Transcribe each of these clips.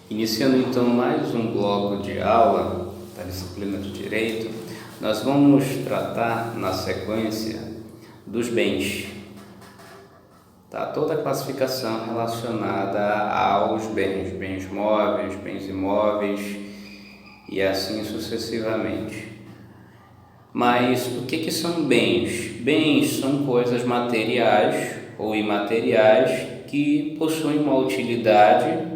Iniciando então mais um bloco de aula da disciplina de Direito, nós vamos tratar na sequência dos bens, tá? Toda a classificação relacionada aos bens, bens móveis, bens imóveis e assim sucessivamente. Mas o que são bens? Bens são coisas materiais ou imateriais que possuem uma utilidade,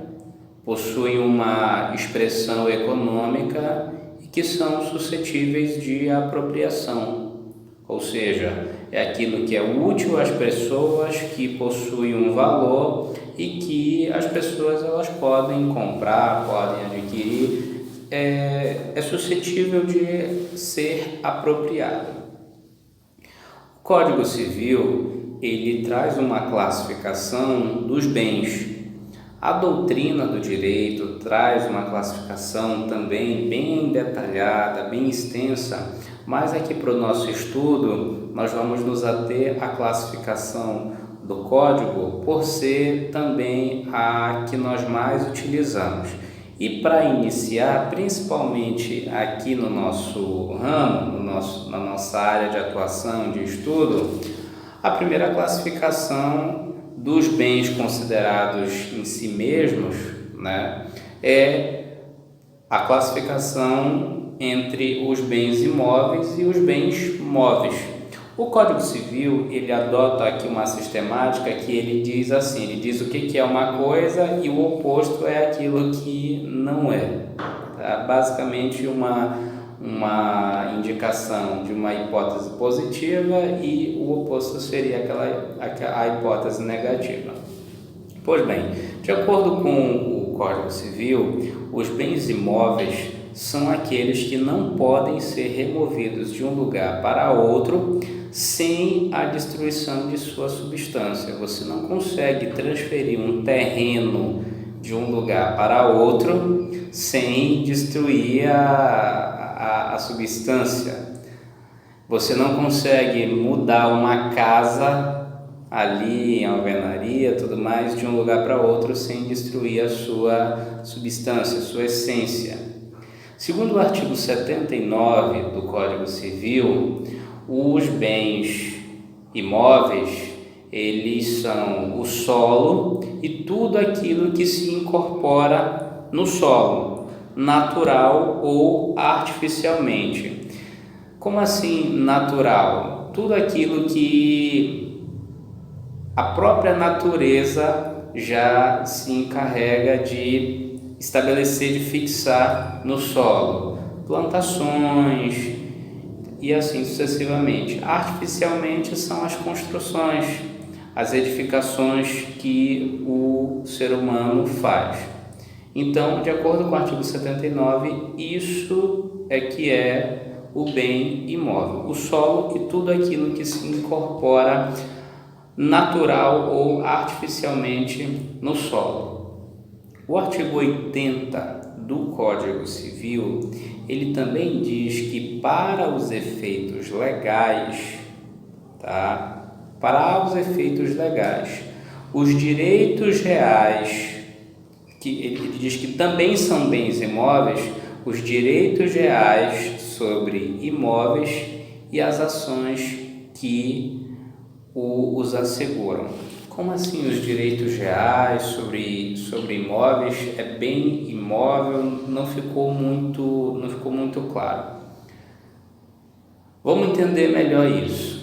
possuem uma expressão econômica e que são suscetíveis de apropriação. Ou seja, é aquilo que é útil às pessoas, que possui um valor e que as pessoas elas podem comprar, podem adquirir, é suscetível de ser apropriado. O Código Civil, ele traz uma classificação dos bens. A doutrina do direito traz uma classificação também bem detalhada, bem extensa, mas aqui para o nosso estudo nós vamos nos ater à classificação do Código por ser também a que nós mais utilizamos. E para iniciar, principalmente aqui no nosso ramo, na nossa área de atuação, de estudo, a primeira classificação dos bens considerados em si mesmos, né, é a classificação entre os bens imóveis e os bens móveis. O Código Civil, ele adota aqui uma sistemática que ele diz assim, ele diz o que é uma coisa e o oposto é aquilo que não é. Tá? Basicamente uma indicação de uma hipótese positiva e o oposto seria a hipótese negativa. Pois bem, de acordo com o Código Civil, os bens imóveis são aqueles que não podem ser removidos de um lugar para outro sem a destruição de sua substância. Você não consegue transferir um terreno de um lugar para outro sem destruir a substância. Você não consegue mudar uma casa ali em alvenaria, tudo mais, de um lugar para outro sem destruir a sua substância, a sua essência. Segundo o artigo 79 do Código Civil, os bens imóveis, eles são o solo e tudo aquilo que se incorpora no solo, natural ou artificialmente. Como assim natural? Tudo aquilo que a própria natureza já se encarrega de estabelecer, de fixar no solo. Plantações e assim sucessivamente. Artificialmente são as construções, as edificações que o ser humano faz. Então, de acordo com o artigo 79, isso é que é o bem imóvel, o solo e tudo aquilo que se incorpora natural ou artificialmente no solo. O artigo 80 do Código Civil, ele também diz que para os efeitos legais, tá? Para os efeitos legais, os direitos reais, que ele diz que também são bens imóveis, os direitos reais sobre imóveis e as ações que os asseguram. Como assim os direitos reais sobre imóveis? É bem imóvel, não ficou muito claro. Vamos entender melhor isso.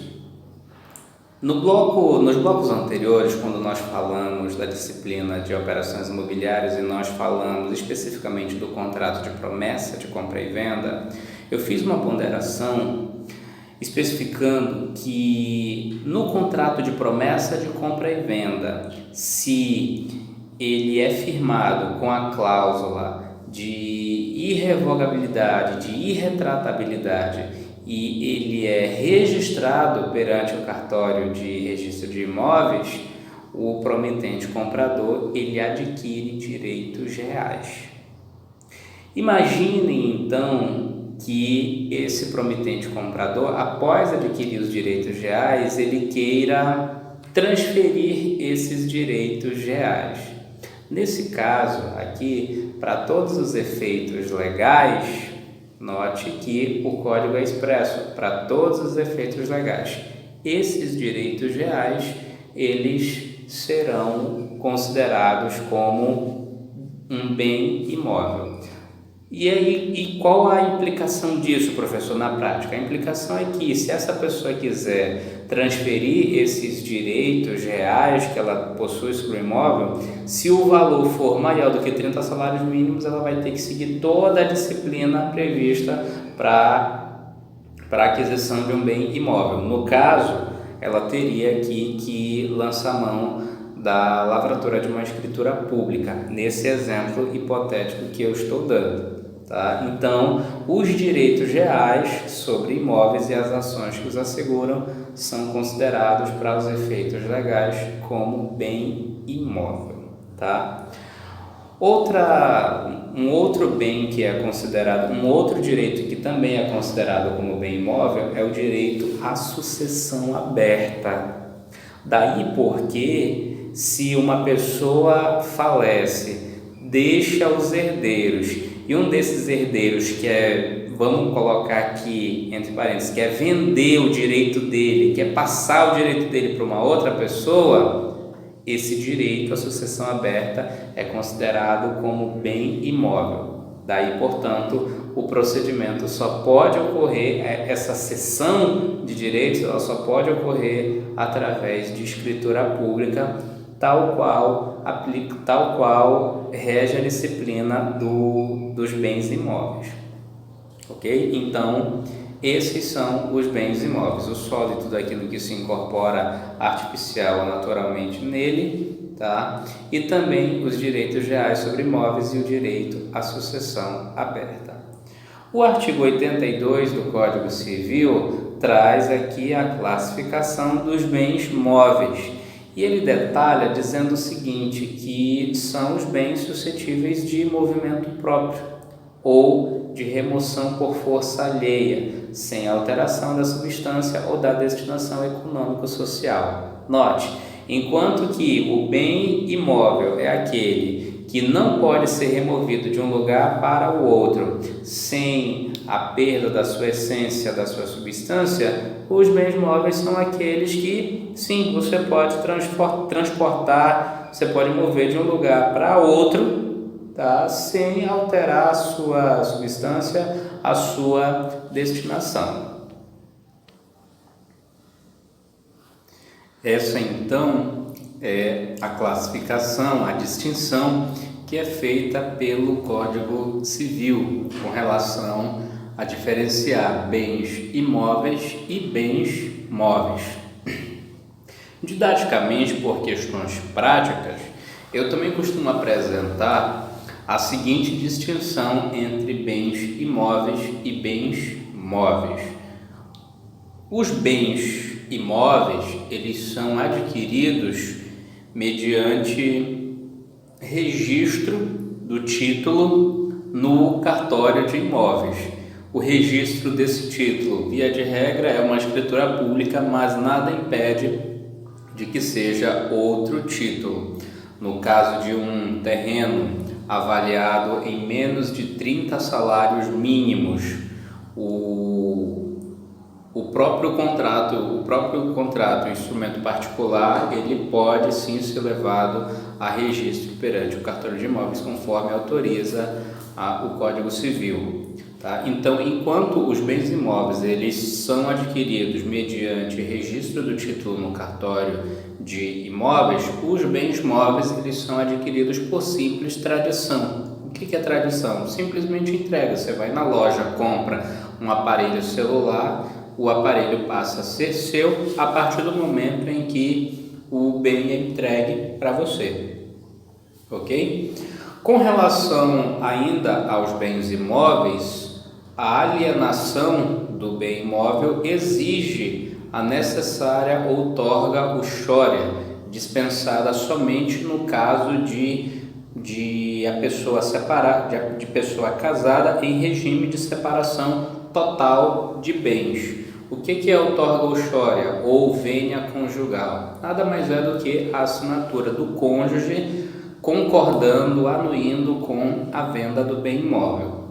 Nos blocos anteriores, quando nós falamos da disciplina de operações imobiliárias e nós falamos especificamente do contrato de promessa de compra e venda, eu fiz uma ponderação especificando que no contrato de promessa de compra e venda, se ele é firmado com a cláusula de irrevogabilidade, de irretratabilidade, e ele é registrado perante o cartório de registro de imóveis, o promitente comprador ele adquire direitos reais. Imaginem então que esse promitente comprador, após adquirir os direitos reais, ele queira transferir esses direitos reais. Nesse caso aqui, para todos os efeitos legais, note que o código é expresso para todos os efeitos legais. Esses direitos reais, eles serão considerados como um bem imóvel. E aí, e qual a implicação disso, professor, na prática? A implicação é que se essa pessoa quiser transferir esses direitos reais que ela possui sobre o imóvel, se o valor for maior do que 30 salários mínimos, ela vai ter que seguir toda a disciplina prevista para a aquisição de um bem imóvel. No caso, ela teria aqui que lançar mão da lavratura de uma escritura pública, nesse exemplo hipotético que eu estou dando. Tá? Então, os direitos reais sobre imóveis e as ações que os asseguram são considerados para os efeitos legais como bem imóvel. Tá? Um outro bem que é considerado, um outro direito que também é considerado como bem imóvel é o direito à sucessão aberta. Daí porque, se uma pessoa falece, deixa os herdeiros, e um desses herdeiros vamos colocar aqui entre parênteses, quer vender o direito dele, quer passar o direito dele para uma outra pessoa, esse direito à sucessão aberta é considerado como bem imóvel. Daí, portanto, o procedimento só pode ocorrer, essa cessão de direitos, ela só pode ocorrer através de escritura pública, tal qual rege a disciplina dos bens imóveis. Ok? Então, esses são os bens imóveis, o sólido daquilo que se incorpora artificial ou naturalmente nele, tá? E também os direitos reais sobre imóveis e o direito à sucessão aberta. O artigo 82 do Código Civil traz aqui a classificação dos bens móveis. E ele detalha dizendo o seguinte, que são os bens suscetíveis de movimento próprio ou de remoção por força alheia, sem alteração da substância ou da destinação econômico-social. Note, enquanto que o bem imóvel é aquele que não pode ser removido de um lugar para o outro sem a perda da sua essência, da sua substância, os bens móveis são aqueles que, sim, você pode transportar, você pode mover de um lugar para outro, tá? Sem alterar a sua substância, a sua destinação. Essa, então, é a classificação, a distinção que é feita pelo Código Civil com relação a diferenciar bens imóveis e bens móveis. Didaticamente, por questões práticas, eu também costumo apresentar a seguinte distinção entre bens imóveis e bens móveis. Os bens imóveis, eles são adquiridos mediante registro do título no cartório de imóveis. O registro desse título, via de regra, é uma escritura pública, mas nada impede de que seja outro título. No caso de um terreno avaliado em menos de 30 salários mínimos, o próprio contrato, o instrumento particular, ele pode sim ser levado a registro perante o cartório de imóveis, conforme autoriza o Código Civil. Tá? Então, enquanto os bens imóveis eles são adquiridos mediante registro do título no cartório de imóveis, os bens móveis eles são adquiridos por simples tradição. O que é tradição? Simplesmente entrega. Você vai na loja, compra um aparelho celular, o aparelho passa a ser seu a partir do momento em que o bem é entregue para você. Ok? Com relação ainda aos bens imóveis, a alienação do bem imóvel exige a necessária outorga uxória, dispensada somente no caso de a pessoa separar, de pessoa casada em regime de separação total de bens. O que é outorga uxória ou vênia conjugal? Nada mais é do que a assinatura do cônjuge concordando, anuindo com a venda do bem imóvel.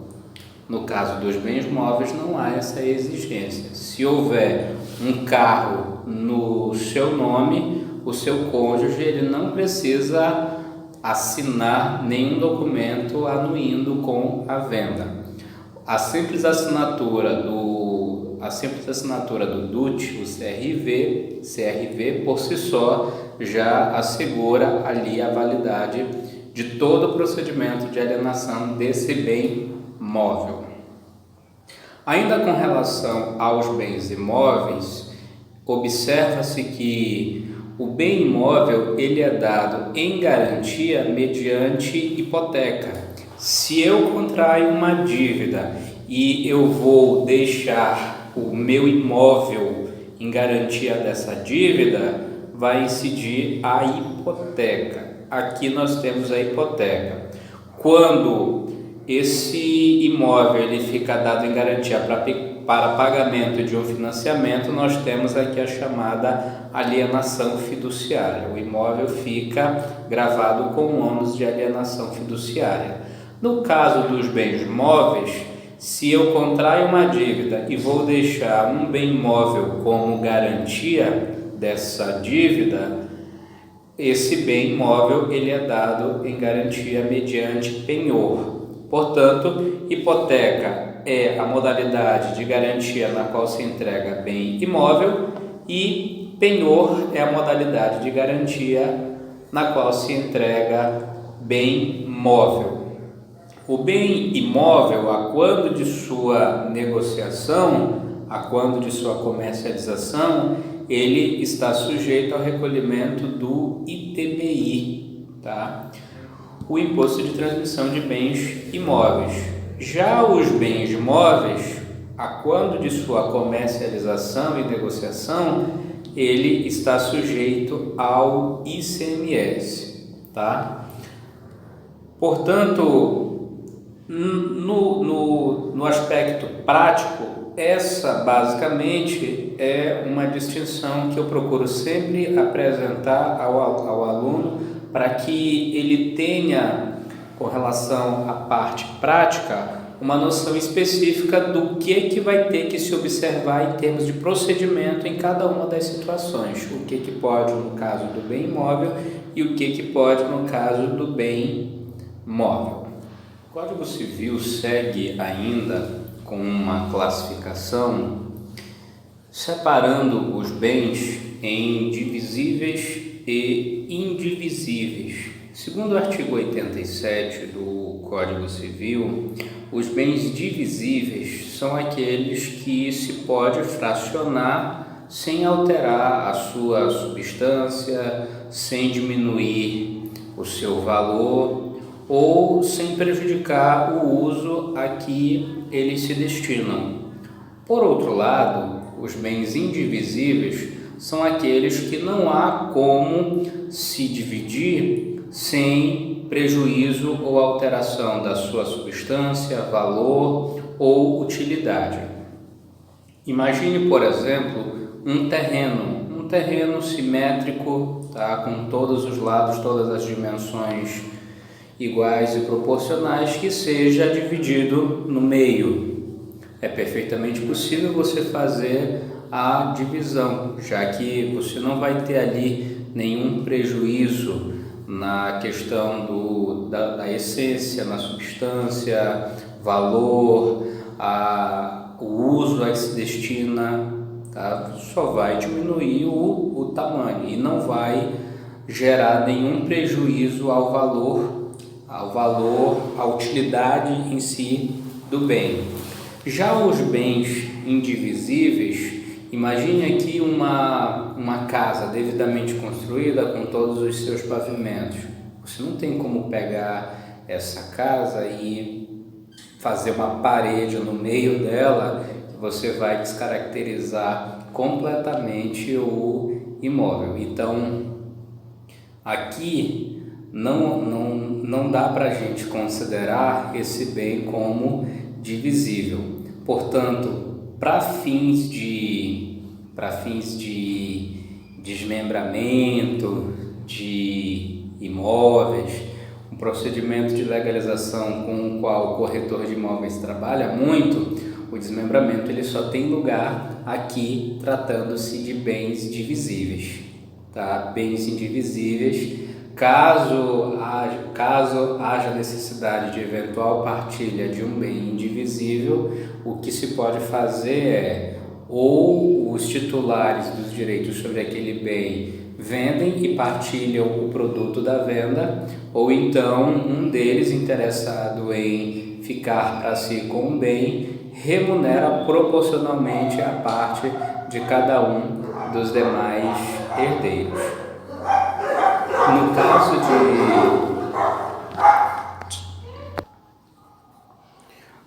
No caso dos bens móveis não há essa exigência. Se houver um carro no seu nome, o seu cônjuge ele não precisa assinar nenhum documento anuindo com a venda. A simples assinatura do DUT, o CRV por si só já assegura ali a validade de todo o procedimento de alienação desse bem móvel. Ainda com relação aos bens imóveis, observa-se que o bem imóvel ele é dado em garantia mediante hipoteca. Se eu contraio uma dívida e eu vou deixar o meu imóvel em garantia dessa dívida, vai incidir a hipoteca. Aqui nós temos a hipoteca. Quando esse imóvel ele fica dado em garantia para pagamento de um financiamento, nós temos aqui a chamada alienação fiduciária. O imóvel fica gravado com o ônus de alienação fiduciária. No caso dos bens móveis, se eu contraio uma dívida e vou deixar um bem imóvel como garantia dessa dívida, esse bem imóvel ele é dado em garantia mediante penhor. Portanto, hipoteca é a modalidade de garantia na qual se entrega bem imóvel e penhor é a modalidade de garantia na qual se entrega bem móvel. O bem imóvel, a quando de sua negociação, a quando de sua comercialização, ele está sujeito ao recolhimento do ITBI, tá? O Imposto de Transmissão de Bens Imóveis. Já os bens imóveis, a quando de sua comercialização e negociação, ele está sujeito ao ICMS, tá? Portanto, no aspecto prático, essa basicamente é uma distinção que eu procuro sempre apresentar ao aluno para que ele tenha, com relação à parte prática, uma noção específica do que vai ter que se observar em termos de procedimento em cada uma das situações. O que pode no caso do bem imóvel e o que pode no caso do bem móvel. O Código Civil segue ainda com uma classificação separando os bens em divisíveis e indivisíveis. Segundo o artigo 87 do Código Civil, os bens divisíveis são aqueles que se pode fracionar sem alterar a sua substância, sem diminuir o seu valor ou sem prejudicar o uso a que eles se destinam. Por outro lado, os bens indivisíveis são aqueles que não há como se dividir sem prejuízo ou alteração da sua substância, valor ou utilidade. Imagine, por exemplo, um terreno simétrico, tá, com todos os lados, todas as dimensões iguais e proporcionais, que seja dividido no meio. É perfeitamente possível você fazer a divisão, já que você não vai ter ali nenhum prejuízo na questão da essência, na substância, valor, o uso a que se destina, tá? Só vai diminuir o tamanho e não vai gerar nenhum prejuízo ao valor, à utilidade em si do bem. Já os bens indivisíveis, imagine aqui uma casa devidamente construída com todos os seus pavimentos. Você não tem como pegar essa casa e fazer uma parede no meio dela, que você vai descaracterizar completamente o imóvel. Então, aqui não dá para a gente considerar esse bem como divisível. Portanto, para fins de desmembramento de imóveis, procedimento de legalização com o qual o corretor de imóveis trabalha muito, o desmembramento ele só tem lugar aqui tratando-se de bens divisíveis, tá? Bens indivisíveis, caso haja necessidade de eventual partilha de um bem indivisível, o que se pode fazer é ou os titulares dos direitos sobre aquele bem vendem e partilham o produto da venda, ou então um deles, interessado em ficar para si com o bem, remunera proporcionalmente a parte de cada um dos demais herdeiros.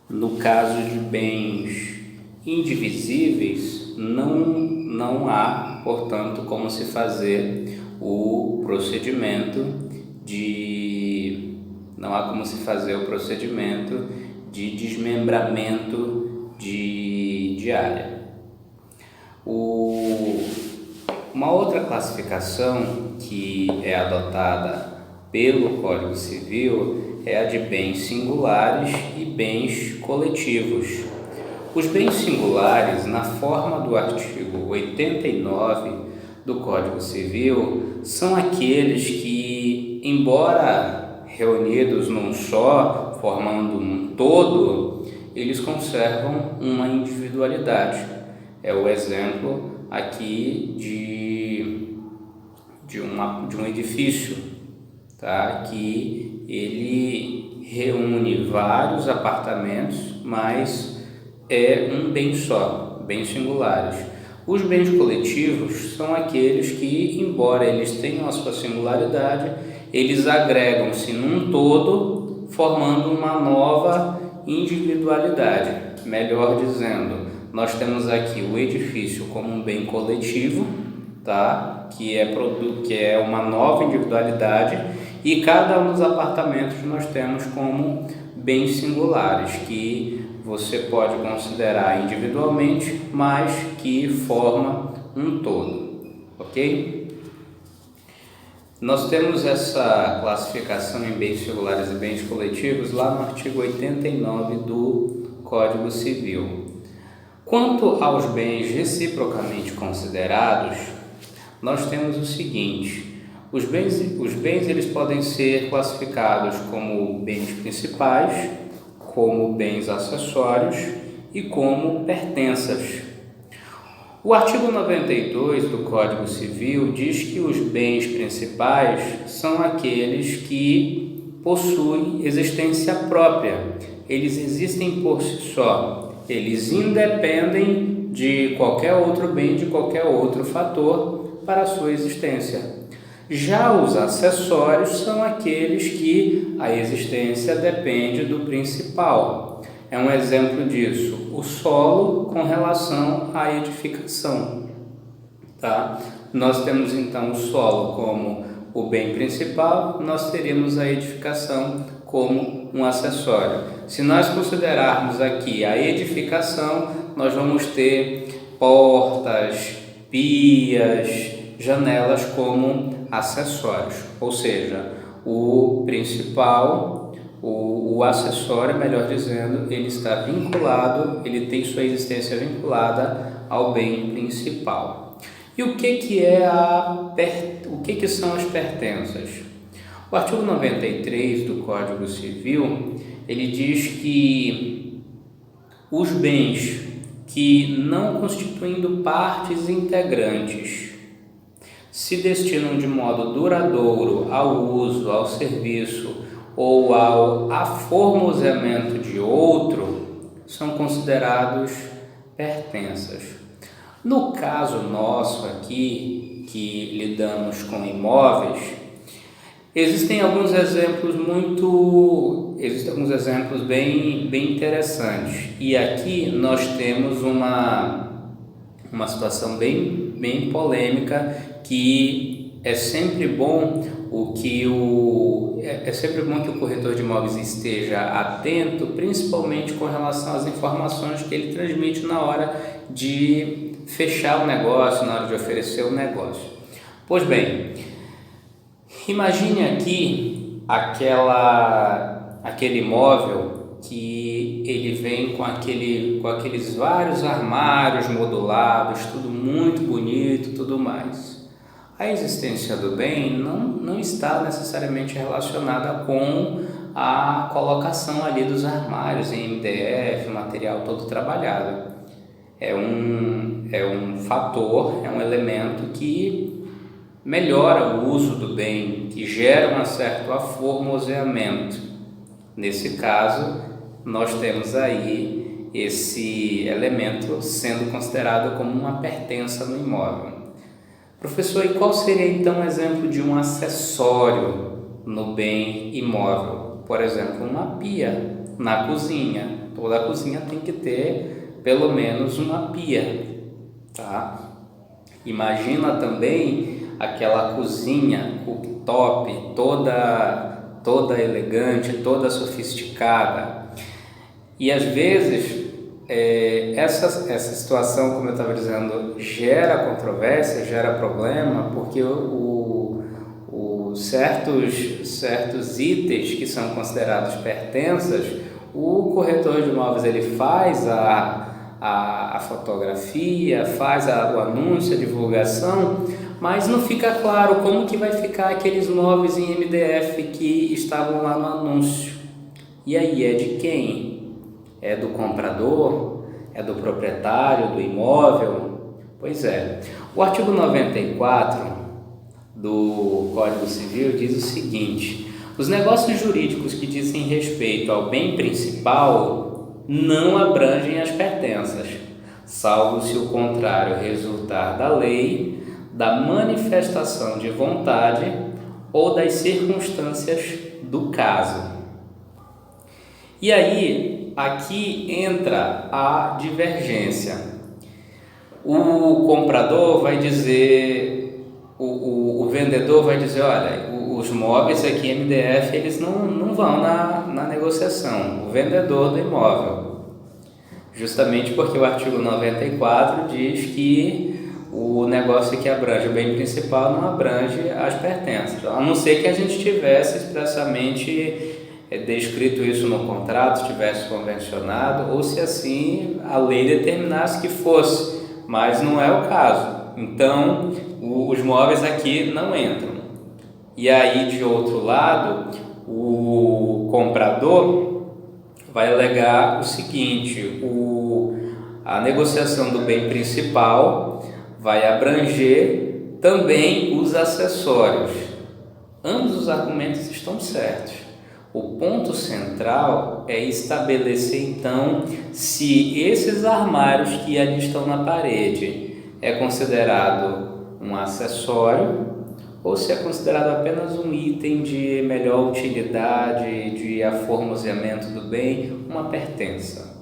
No caso de bens indivisíveis, não há, portanto, como se fazer o procedimento de desmembramento de área. Uma outra classificação que é adotada pelo Código Civil é a de bens singulares e bens coletivos. Os bens singulares, na forma do artigo 89 do Código Civil, são aqueles que, embora reunidos num só, formando um todo, eles conservam uma individualidade. É o exemplo aqui de um edifício, tá? Que ele reúne vários apartamentos, mas é um bem só, bens singulares. Os bens coletivos são aqueles que, embora eles tenham a sua singularidade, eles agregam-se num todo, formando uma nova individualidade. Melhor dizendo, nós temos aqui o edifício como um bem coletivo, tá? Que é uma nova individualidade, e cada um dos apartamentos nós temos como bens singulares, que você pode considerar individualmente, mas que forma um todo, ok? Nós temos essa classificação em bens singulares e bens coletivos lá no artigo 89 do Código Civil. Quanto aos bens reciprocamente considerados, nós temos o seguinte: os bens eles podem ser classificados como bens principais, como bens acessórios e como pertenças. O artigo 92 do Código Civil diz que os bens principais são aqueles que possuem existência própria. Eles existem por si só. Eles independem de qualquer outro bem, de qualquer outro fator para a sua existência. Já os acessórios são aqueles que a existência depende do principal. É um exemplo disso, o solo com relação à edificação, tá? Nós temos então o solo como o bem principal, nós teríamos a edificação como um acessório. Se nós considerarmos aqui a edificação, nós vamos ter portas, pias, janelas como acessórios, ou seja, o principal, o acessório, melhor dizendo, ele está vinculado, ele tem sua existência vinculada ao bem principal. E o que são as pertenças? O artigo 93 do Código Civil, ele diz que os bens que, não constituindo partes integrantes, se destinam de modo duradouro ao uso, ao serviço ou ao aformoseamento de outro, são considerados pertenças. No caso nosso aqui, que lidamos com imóveis, existem alguns exemplos bem interessantes. E aqui nós temos uma situação bem polêmica, que é sempre bom que o corretor de imóveis esteja atento, principalmente com relação às informações que ele transmite na hora de fechar o negócio, na hora de oferecer o negócio. Pois bem, imagine aqui aquele imóvel que ele vem com aqueles vários armários modulados, tudo muito bonito, tudo mais. A existência do bem não está necessariamente relacionada com a colocação ali dos armários em MDF, material todo trabalhado. É um fator, é um elemento que melhora o uso do bem, que gera um certo aformoseamento. Nesse caso, nós temos aí esse elemento sendo considerado como uma pertença no imóvel. Professor, e qual seria então um exemplo de um acessório no bem imóvel? Por exemplo, uma pia na cozinha. Toda cozinha tem que ter pelo menos uma pia, tá? Imagina também aquela cozinha cooktop toda elegante, toda sofisticada. E às vezes essa situação, como eu estava dizendo, gera controvérsia, gera problema, porque certos itens que são considerados pertenças, o corretor de imóveis ele faz a fotografia, faz o anúncio, a divulgação, mas não fica claro como que vai ficar aqueles móveis em MDF que estavam lá no anúncio. E aí, é de quem? É do comprador? É do proprietário do imóvel? Pois é. O artigo 94 do Código Civil diz o seguinte: os negócios jurídicos que dizem respeito ao bem principal não abrangem as pertenças, salvo se o contrário resultar da lei, da manifestação de vontade ou das circunstâncias do caso. E aí, aqui entra a divergência. O comprador vai dizer, o vendedor vai dizer, olha, os móveis aqui MDF, eles não vão na negociação, o vendedor do imóvel. Justamente porque o artigo 94 diz que o negócio que abrange o bem principal não abrange as pertenças, a não ser que a gente tivesse expressamente descrito isso no contrato, tivesse convencionado, ou se assim a lei determinasse que fosse, mas não é o caso. Então, os móveis aqui não entram. E aí, de outro lado, o comprador vai alegar o seguinte: a negociação do bem principal vai abranger também os acessórios. Ambos os argumentos estão certos. O ponto central é estabelecer então se esses armários que ali estão na parede é considerado um acessório ou se é considerado apenas um item de melhor utilidade, de aformoseamento do bem, uma pertença.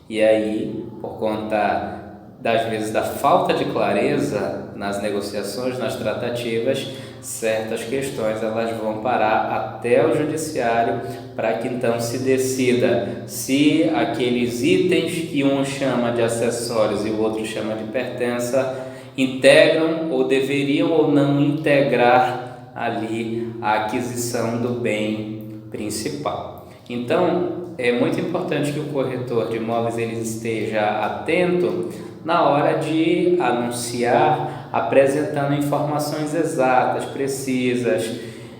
E aí, por conta das vezes da falta de clareza nas negociações, nas tratativas, certas questões elas vão parar até o judiciário para que então se decida se aqueles itens que um chama de acessórios e o outro chama de pertença integram ou deveriam ou não integrar ali a aquisição do bem principal. Então, é muito importante que o corretor de imóveis ele esteja atento na hora de anunciar, apresentando informações exatas, precisas,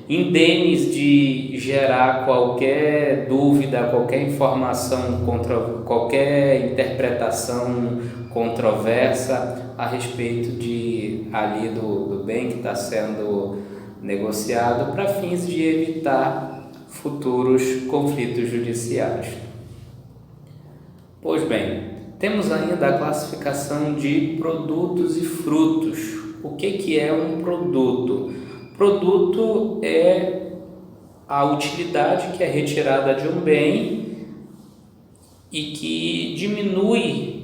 indênis de gerar qualquer dúvida, qualquer informação, qualquer interpretação controversa a respeito ali do bem que está sendo negociado, para fins de evitar futuros conflitos judiciais. Pois bem, temos ainda a classificação de produtos e frutos. O que é um produto? Produto é a utilidade que é retirada de um bem e que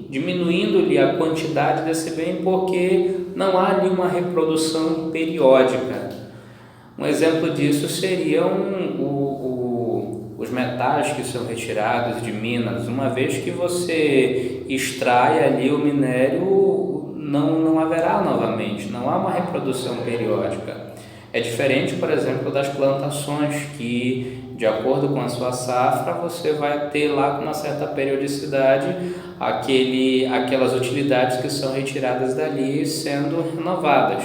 diminuindo-lhe a quantidade desse bem porque não há ali uma reprodução periódica. Um exemplo disso seriam os metais que são retirados de minas. Uma vez que você extrai ali o minério, não haverá novamente, não há uma reprodução periódica. É diferente, por exemplo, das plantações, que de acordo com a sua safra, você vai ter lá com uma certa periodicidade aquelas utilidades que são retiradas dali sendo renovadas.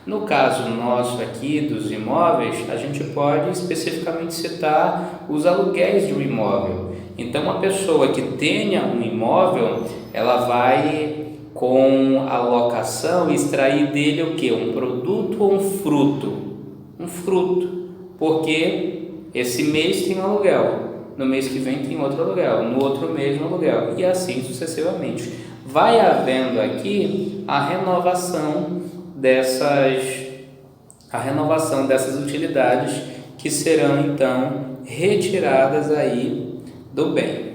No caso nosso aqui dos imóveis, a gente pode especificamente citar os aluguéis de um imóvel. Então, uma pessoa que tenha um imóvel, ela vai, com a locação, extrair dele o quê? Um produto ou um fruto? Um fruto, porque esse mês tem um aluguel, no mês que vem tem outro aluguel, no outro mês um aluguel, e assim sucessivamente. Vai havendo aqui a renovação dessas utilidades que serão então retiradas aí do bem.